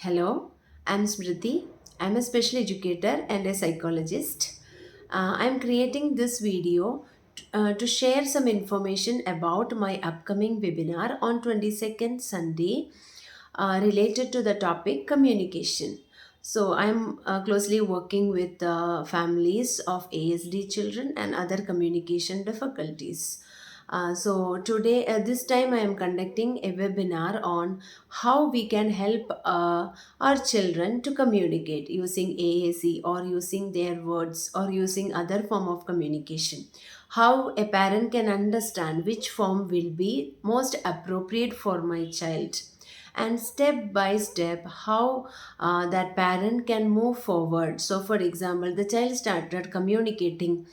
Hello, I'm Smriti. I'm a special educator and a psychologist. I'm creating this video to share some information about my upcoming webinar on 22nd Sunday related to the topic communication. So, I'm closely working with families of ASD children and other communication difficulties. So today, this time I am conducting a webinar on how we can help our children to communicate using AAC or using their words or using other form of communication. How a parent can understand which form will be most appropriate for my child, and step by step how that parent can move forward. So for example, the child started communicating,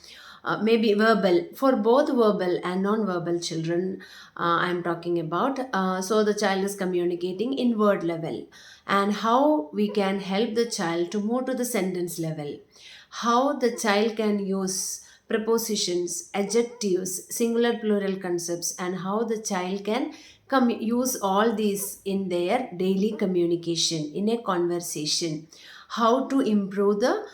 maybe verbal, for both verbal and non-verbal children. I'm talking about, so the child is communicating in word level, and how we can help the child to move to the sentence level, how the child can use prepositions, adjectives, singular plural concepts, and how the child can use all these in their daily communication in a conversation, how to improve the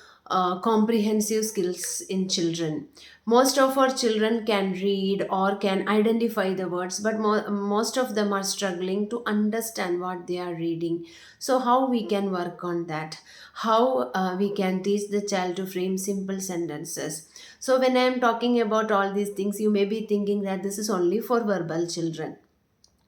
comprehensive skills in children. Most of our children can read or can identify the words, but most of them are struggling to understand what they are reading. So how we can work on that, how we can teach the child to frame simple sentences. So when I am talking about all these things, you may be thinking that this is only for verbal children.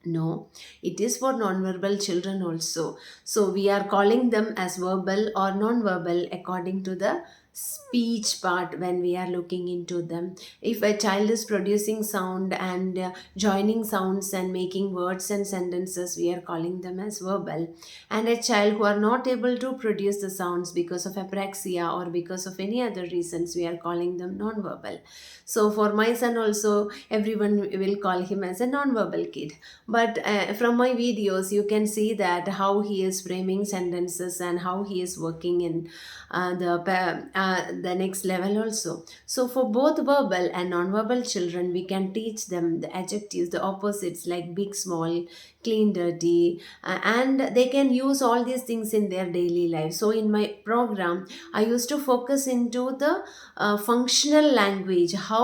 No, it is for non-verbal children also. So we are calling them as verbal or non-verbal according to the speech part when we are looking into them. If a child is producing sound and joining sounds and making words and sentences, we are calling them as verbal. And a child who are not able to produce the sounds because of apraxia or because of any other reasons, we are calling them non-verbal. So for my son also, everyone will call him as a non-verbal kid, but from my videos you can see that how he is framing sentences and how he is working in the next level also. So for both verbal and non-verbal children, we can teach them the adjectives, the opposites like big, small, clean, dirty, and they can use all these things in their daily life. So in my program, I used to focus into the functional language, how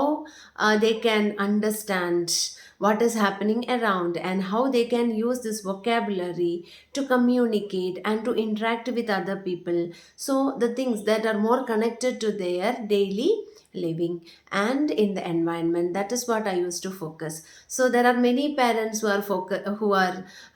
they can understand what is happening around and how they can use this vocabulary to communicate and to interact with other people. So the things that are more connected to their daily living and in the environment, that is what I used to focus. So there are many parents who are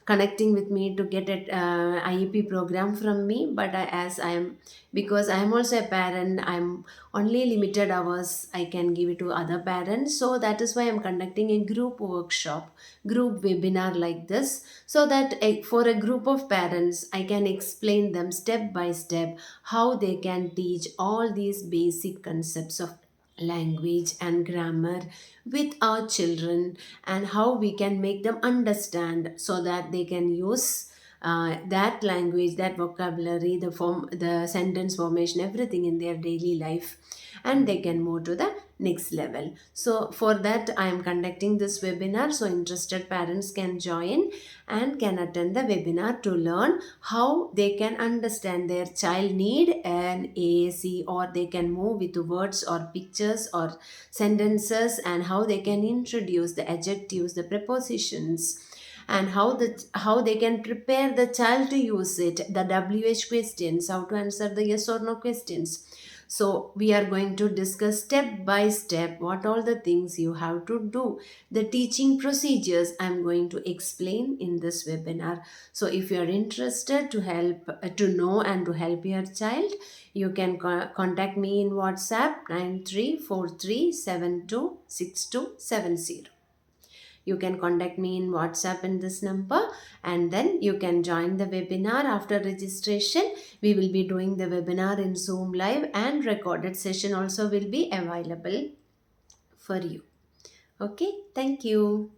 connecting with me to get an IEP program from me, but as I am, because I am also a parent, I'm only limited hours I can give it to other parents. So that is why I'm conducting a group workshop, group webinar like this, so that for a group of parents I can explain them step by step how they can teach all these basic concepts of language and grammar with our children, and how we can make them understand so that they can use that language, that vocabulary, the form, the sentence formation, everything in their daily life, and they can move to the next level. So for that I am conducting this webinar, so interested parents can join and can attend the webinar to learn how they can understand their child need an AAC, or they can move with words or pictures or sentences, and how they can introduce the adjectives, the prepositions, and how they can prepare the child to use it, the WH questions, how to answer the yes or no questions. So we are going to discuss step by step what all the things you have to do. The teaching procedures I'm going to explain in this webinar. So if you are interested to help to know and to help your child, you can contact me in WhatsApp 9343726270. You can contact me in WhatsApp in this number, and then you can join the webinar. After registration, we will be doing the webinar in Zoom live, and recorded session also will be available for you. Okay, thank you.